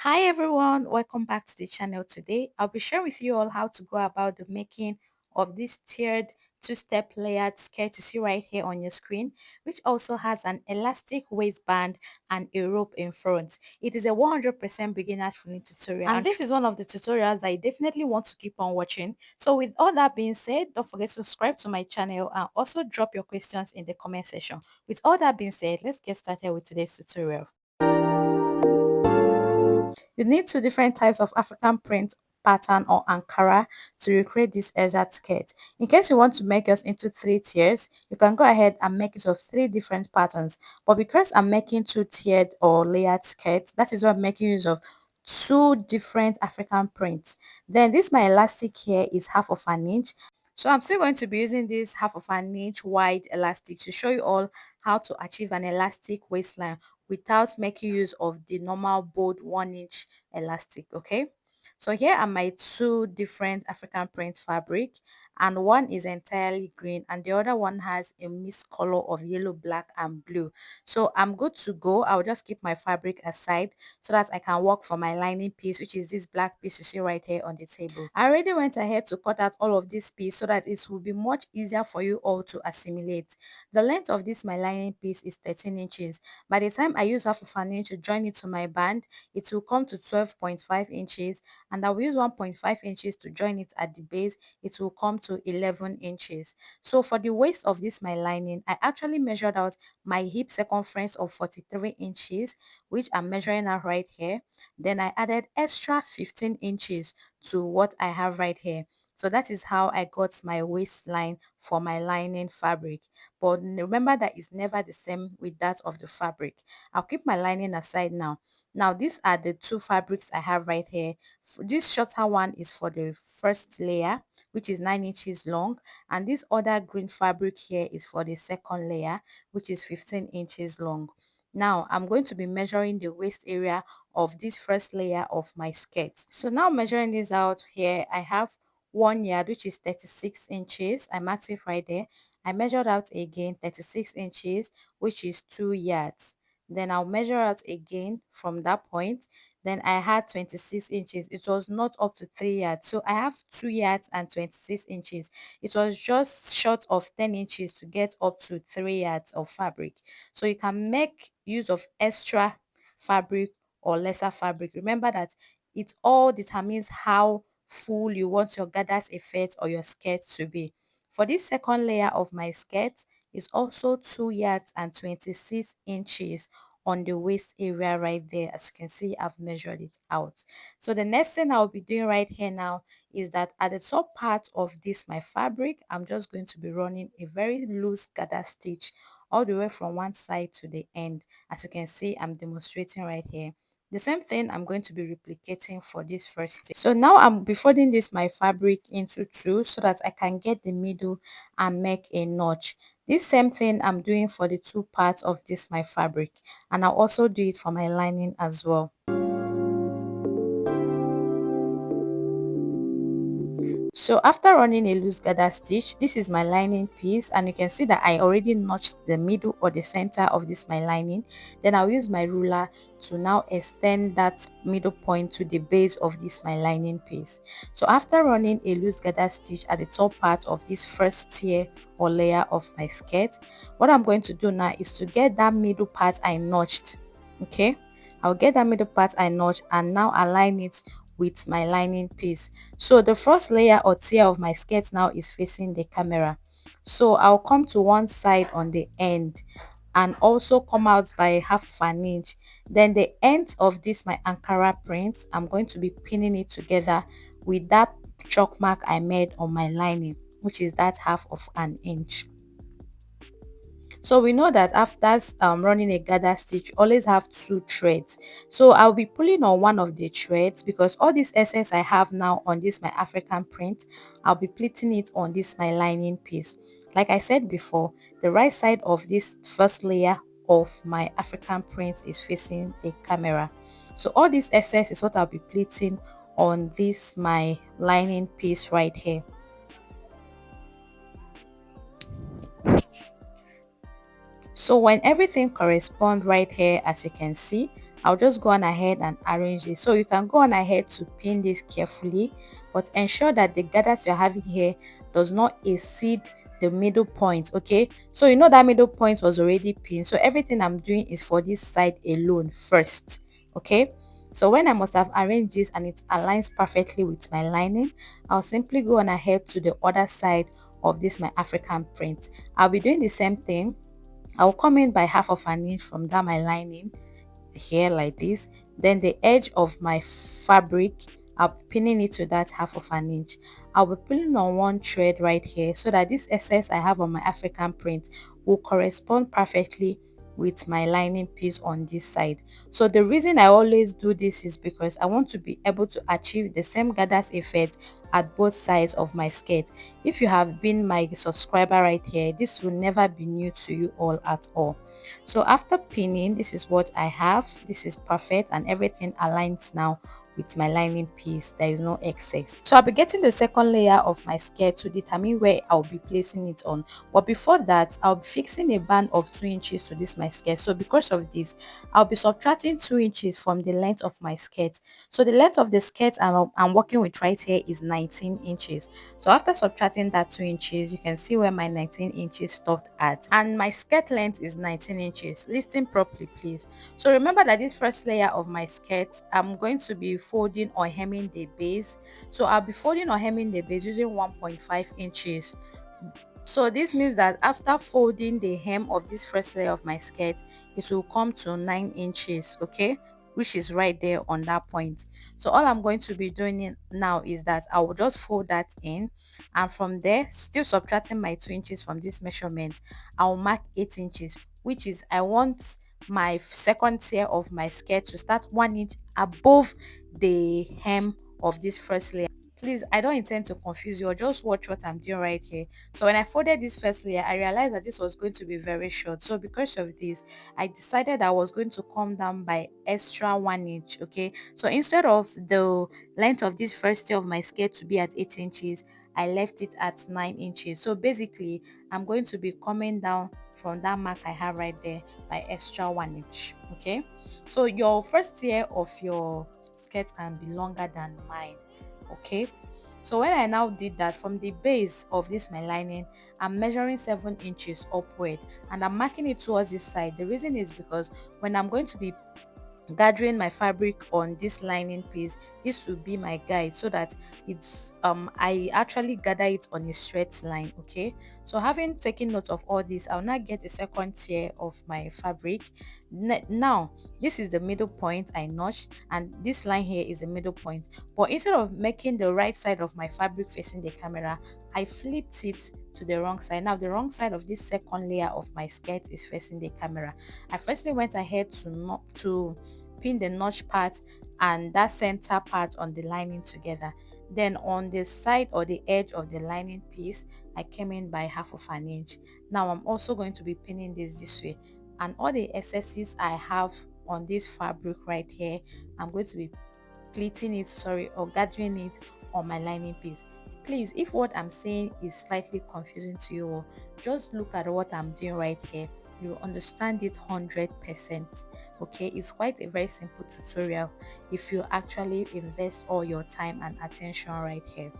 Hi everyone, welcome back to the channel. Today I'll be sharing with you all how to go about the making of this tiered two-step layered skirt you see right here on your screen, which also has an elastic waistband and a rope in front. It is a 100% beginner friendly tutorial, and this is one of the tutorials that I definitely want to keep on watching. So with all that being said, don't forget to subscribe to my channel and also drop your questions in the comment section. With all that being said, let's get started with today's tutorial. You need two different types of African print pattern or Ankara to recreate this exact skirt. In case you want to make yours into three tiers, you can go ahead and make it of three different patterns. But because I'm making two tiered or layered skirts, that is why I'm making use of two different African prints. Then this my elastic here is half of an inch. So I'm still going to be using this half of an inch wide elastic to show you all how to achieve an elastic waistline without making use of the normal bold 1 inch elastic. Okay, so here are my two different African print fabric, and one is entirely green and the other one has a mixed color of yellow, black and blue. So I'm good to go. I'll just keep my fabric aside so that I can work for my lining piece, which is this black piece you see right here on the table. I already went ahead to cut out all of this piece so that it will be much easier for you all to assimilate. The length of this my lining piece is 13 inches. By the time I use half of an inch to join it to my band, it will come to 12.5 inches, and I will use 1.5 inches to join it at the base. It will come to 11 inches. So for the waist of this my lining, I actually measured out my hip circumference of 43 inches, which I'm measuring out right here. Then I added extra 15 inches to what I have right here. So that is how I got my waistline for my lining fabric. But remember that it's never the same with that of the fabric. I'll keep my lining aside now. Now these are the two fabrics I have right here. This shorter one is for the first layer, which is 9 inches long, and this other green fabric here is for the second layer, which is 15 inches long. Now I'm going to be measuring the waist area of this first layer of my skirt. So now measuring this out here, I have 1 yard, which is 36 inches. I marked it right there. I measured out again 36 inches, which is 2 yards. Then I'll measure out again from that point. Then I had 26 inches. It was not up to 3 yards. So I have 2 yards and 26 inches. It was just short of 10 inches to get up to 3 yards of fabric. So you can make use of extra fabric or lesser fabric. Remember that it all determines how full you want your gathers effect or your skirt to be. For this second layer of my skirt is also 2 yards and 26 inches on the waist area right there. As you can see, I've measured it out. So the next thing I'll be doing right here now is that at the top part of this my fabric, I'm just going to be running a very loose gather stitch all the way from one side to the end. As you can see, I'm demonstrating right here. The same thing I'm going to be replicating for this first stitch. So now I'm be folding this my fabric into two so that I can get the middle and make a notch. This same thing I'm doing for the two parts of this my fabric, and I'll also do it for my lining as well. So after running a loose gather stitch, this is my lining piece, and you can see that I already notched the middle or the center of this my lining. Then I'll use my ruler to now extend that middle point to the base of this my lining piece. So after running a loose gather stitch at the top part of this first tier or layer of my skirt, what I'm going to do now is to get that middle part I notched. Okay, I'll get that middle part I notched and now align it with my lining piece. So the first layer or tier of my skirt now is facing the camera. So I'll come to one side on the end and also come out by half an inch. Then the end of this my Ankara print, I'm going to be pinning it together with that chalk mark I made on my lining, which is that half of an inch. So we know that after running a gather stitch, always have two threads. So I'll be pulling on one of the threads because all this essence I have now on this my African print, I'll be pleating it on this my lining piece. Like I said before, the right side of this first layer of my African print is facing the camera. So all this essence is what I'll be pleating on this my lining piece right here. So when everything corresponds right here, as you can see, I'll just go on ahead and arrange it. So you can go on ahead to pin this carefully, but ensure that the gathers you're having here does not exceed the middle point. Okay, so you know that middle point was already pinned, so everything I'm doing is for this side alone first. Okay, so when I must have arranged this and it aligns perfectly with my lining, I'll simply go on ahead to the other side of this my African print. I'll be doing the same thing. I'll come in by half of an inch from that my lining here like this. Then the edge of my fabric, I'll be pinning it to that half of an inch. I'll be pulling on one thread right here so that this excess I have on my African print will correspond perfectly with my lining piece on this side. So the reason I always do this is because I want to be able to achieve the same gathers effect at both sides of my skirt. If you have been my subscriber right here, this will never be new to you all at all. So after pinning, this is what I have. This is perfect and everything aligns now with my lining piece. There is no excess. So I'll be getting the second layer of my skirt to determine where I'll be placing it on. But before that, I'll be fixing a band of 2 inches to this my skirt. So because of this, I'll be subtracting 2 inches from the length of my skirt. So the length of the skirt I'm working with right here is 19 inches. So after subtracting that 2 inches, you can see where my 19 inches stopped at. And my skirt length is 19 inches. Listen properly, please. So remember that this first layer of my skirt, I'm going to be folding or hemming the base. So I'll be folding or hemming the base using 1.5 inches. So this means that after folding the hem of this first layer of my skirt, it will come to 9 inches, okay, which is right there on that point. So all I'm going to be doing now is that I will just fold that in, and from there, still subtracting my 2 inches from this measurement, I will mark 8 inches, which is I want my second tier of my skirt to start 1 inch above the hem of this first layer. Please, I don't intend to confuse you, or just watch what I'm doing right here. So when I folded this first layer, I realized that this was going to be very short. So because of this, I decided I was going to come down by extra 1 inch. Okay, so instead of the length of this first tier of my skirt to be at 8 inches, I left it at 9 inches. So basically, I'm going to be coming down from that mark I have right there by extra 1 inch. Okay, so your first tier of your skirt can be longer than mine. Okay, so when I now did that, from the base of this my lining, I'm measuring 7 inches upward, and I'm marking it towards this side. The reason is because when I'm going to be gathering my fabric on this lining piece, this will be my guide so that it's I actually gather it on a straight line. Okay, so having taken note of all this, I'll now get a second tier of my fabric. Now this is the middle point I notched, and this line here is the middle point, but instead of making the right side of my fabric facing the camera, I flipped it to the wrong side. Now the wrong side of this second layer of my skirt is facing the camera. I firstly went ahead to pin the notch part and that center part on the lining together. Then on the side or the edge of the lining piece, I came in by half of an inch. Now I'm also going to be pinning this way, and all the excesses I have on this fabric right here, I'm going to be pleating it, sorry, or gathering it on my lining piece. Please, if what I'm saying is slightly confusing to you, just look at what I'm doing right here. You understand it 100%. Okay, it's quite a very simple tutorial if you actually invest all your time and attention right here.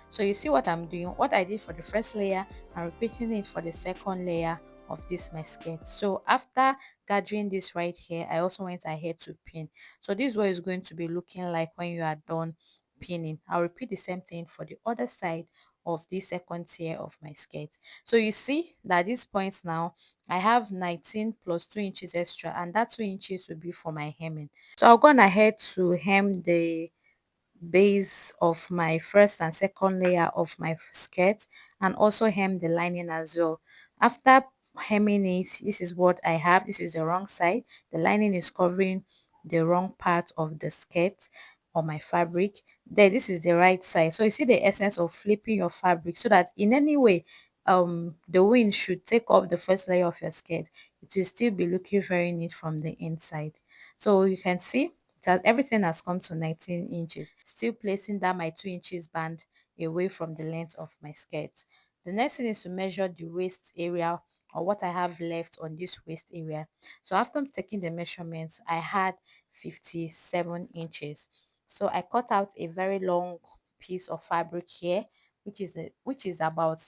So you see what I'm doing, what I did for the first layer, I'm repeating it for the second layer of this my skirt. So after gathering this right here, I also went ahead to pin. So this is what it's going to be looking like when you are done pinning. I'll repeat the same thing for the other side of the second tier of my skirt. So you see that at this point now, I have 19 plus 2 inches extra, and that 2 inches will be for my hemming. So I'll go on ahead to hem the base of my first and second layer of my skirt, and also hem the lining as well. After hemming it, this is what I have. This is the wrong side. The lining is covering the wrong part of the skirt or my fabric. Then this is the right side. So you see the essence of flipping your fabric so that in any way the wind should take up the first layer of your skirt, it will still be looking very neat from the inside. So you can see that everything has come to 19 inches, still placing that my 2 inches band away from the length of my skirt. The next thing is to measure the waist area or what I have left on this waist area. So after taking the measurements, I had 57 inches. So I cut out a very long piece of fabric here, which is about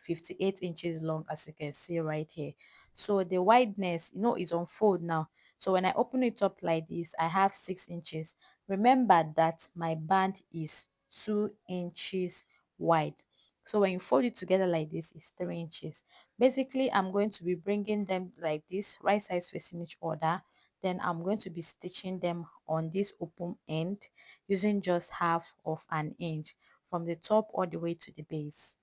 58 inches long, as you can see right here. So the wideness, is on fold now. So when I open it up like this, I have 6 inches. Remember that my band is 2 inches wide. So when you fold it together like this, it's 3 inches. Basically, I'm going to be bringing them like this, right sides facing each other. Then I'm going to be stitching them on this open end using just half of an inch from the top all the way to the base.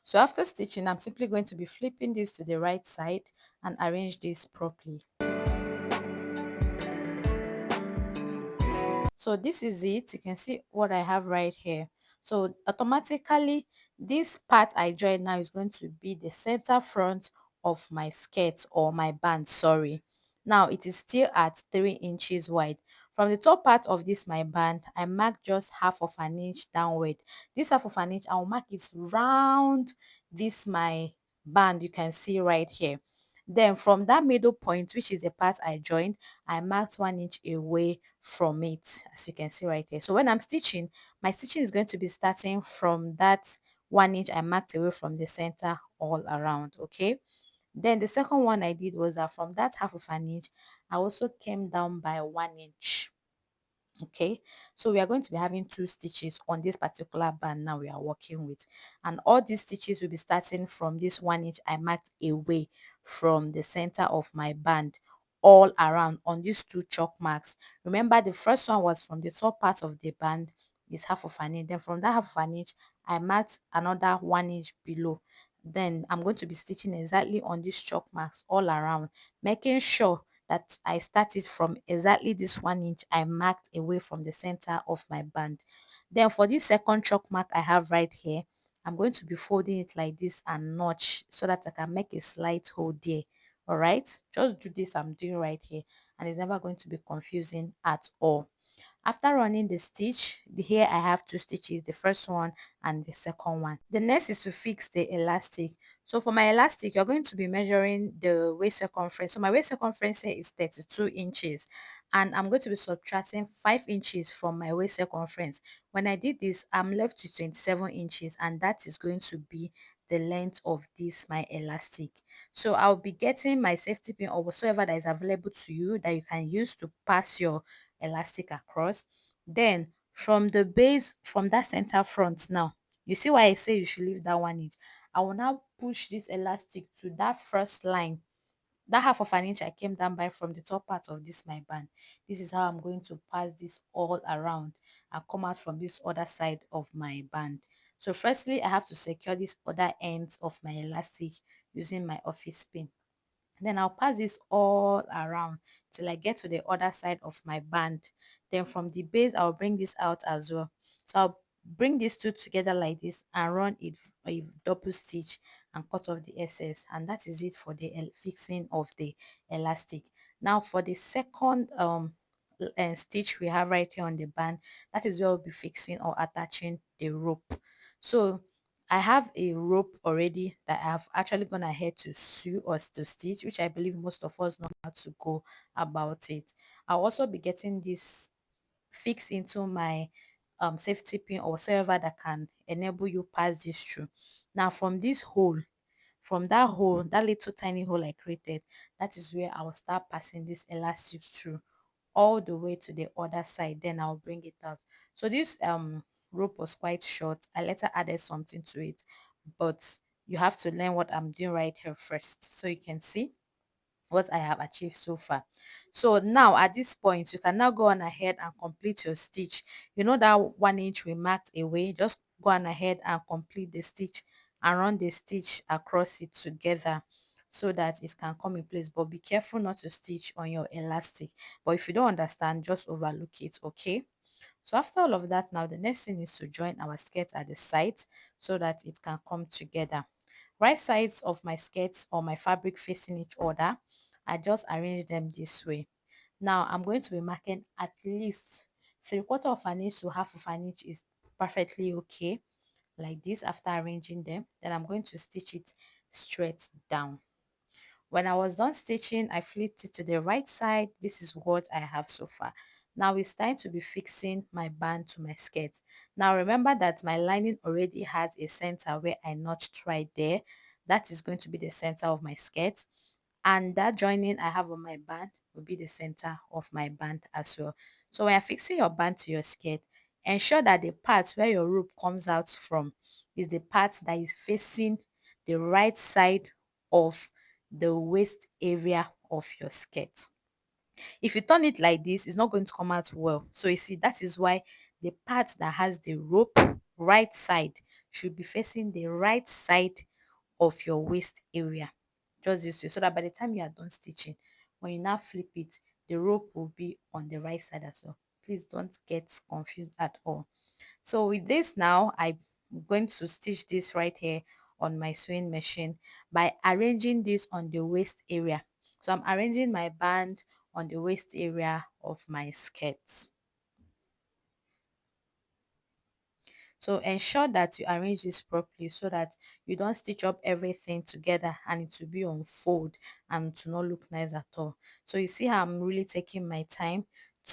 So after stitching, I'm simply going to be flipping this to the right side and arrange this properly. So this is it. You can see what I have right here. So automatically, this part I joined now is going to be the center front of my skirt, or my band, sorry. Now it is still at 3 inches wide. From the top part of this my band, I marked just half of an inch downward. This half of an inch, I'll mark it round this my band you can see right here. Then from that middle point, which is the part I joined, I marked 1 inch away from it, as you can see right here. So when I'm stitching, my stitching is going to be starting from that 1 inch I marked away from the center all around. Okay, then the second one I did was that from that half of an inch, I also came down by 1 inch. Okay, so we are going to be having two stitches on this particular band now we are working with, and all these stitches will be starting from this 1 inch I marked away from the center of my band all around on these two chalk marks. Remember, the first one was from the top part of the band, is half of an inch. Then from that half of an inch, I marked another 1 inch below. Then I'm going to be stitching exactly on these chalk marks all around, making sure that I started from exactly this 1 inch I marked away from the center of my band. Then for this second chalk mark I have right here, I'm going to be folding it like this and notch so that I can make a slight hole there. All right, just do this I'm doing right here, and it's never going to be confusing at all. After running the stitch, here I have two stitches, the first one and the second one. The next is to fix the elastic. So for my elastic, you're going to be measuring the waist circumference. So my waist circumference here is 32 inches, and I'm going to be subtracting 5 inches from my waist circumference. When I did this, I'm left with 27 inches, and that is going to be the length of this my elastic. So I'll be getting my safety pin or whatsoever that is available to you that you can use to pass your elastic across. Then from the base, from that center front now, you see why I say you should leave that 1 inch. I will now push this elastic to that first line, that half of an inch I came down by from the top part of this my band. This is how I'm going to pass this all around and come out from this other side of my band. So firstly, I have to secure this other ends of my elastic using my office pin. Then I'll pass this all around till I get to the other side of my band. Then from the base, I'll bring this out as well. So I'll bring these two together like this and run it a double stitch and cut off the excess, and that is it for the fixing of the elastic. Now for the second stitch we have right here on the band, that is where we'll be fixing or attaching the rope. So I have a rope already that I've actually gone ahead to sew or to stitch, which I believe most of us know how to go about it. I'll also be getting this fixed into my safety pin or whatsoever that can enable you pass this through. Now from this hole, from that hole, that little tiny hole I created, that is where I will start passing this elastic through all the way to the other side. Then I'll bring it out. So this rope was quite short. I later added something to it, but you have to learn what I'm doing right here first so you can see what I have achieved so far. So now at this point, you can now go on ahead and complete your stitch. You know that 1 inch we marked away, just go on ahead and complete the stitch and run the stitch across it together so that it can come in place. But be careful not to stitch on your elastic. But if you don't understand, just overlook it, okay? So after all of that, now the next thing is to join our skirt at the sides so that it can come together. Right sides of my skirts or my fabric facing each other. I just arrange them this way. Now I'm going to be marking at least 3/4 of an inch to half of an inch is perfectly okay, like this. After arranging them, then I'm going to stitch it straight down. When I was done stitching, I flipped it to the right side. This is what I have so far. Now it's time to be fixing my band to my skirt. Now remember that my lining already has a center where I notched right there. That is going to be the center of my skirt. And that joining I have on my band will be the center of my band as well. So when you're fixing your band to your skirt, ensure that the part where your rope comes out from is the part that is facing the right side of the waist area of your skirt. If you turn it like this, it's not going to come out well. So you see, that is why the part that has the rope right side should be facing the right side of your waist area. Just this way, so that by the time you are done stitching, when you now flip it, the rope will be on the right side as well. Please don't get confused at all. So with this now, I'm going to stitch this right here on my sewing machine by arranging this on the waist area. So I'm arranging my band on the waist area of my skirt. So ensure that you arrange this properly so that you don't stitch up everything together and it will be on fold and to not look nice at all. So you see how I'm really taking my time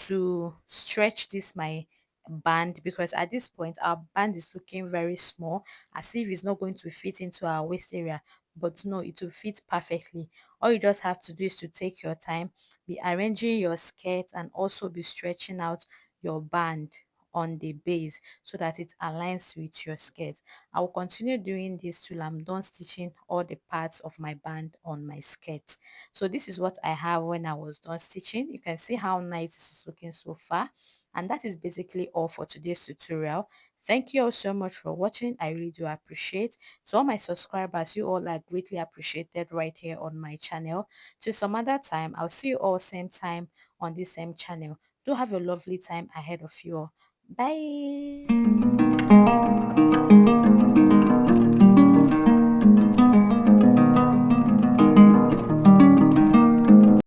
to stretch this my band, because at this point our band is looking very small, as if it's not going to fit into our waist area, but no, it will fit perfectly. All you just have to do is to take your time, be arranging your skirt and also be stretching out your band on the base so that it aligns with your skirt. I will continue doing this till I'm done stitching all the parts of my band on my skirt. So this is what I have when I was done stitching. You can see how nice this is looking so far. And that is basically all for today's tutorial. Thank you all so much for watching. I really do appreciate. So all my subscribers, you all are greatly appreciated right here on my channel. Till some other time, I'll see you all same time on this same channel. Do have a lovely time ahead of you all. Bye.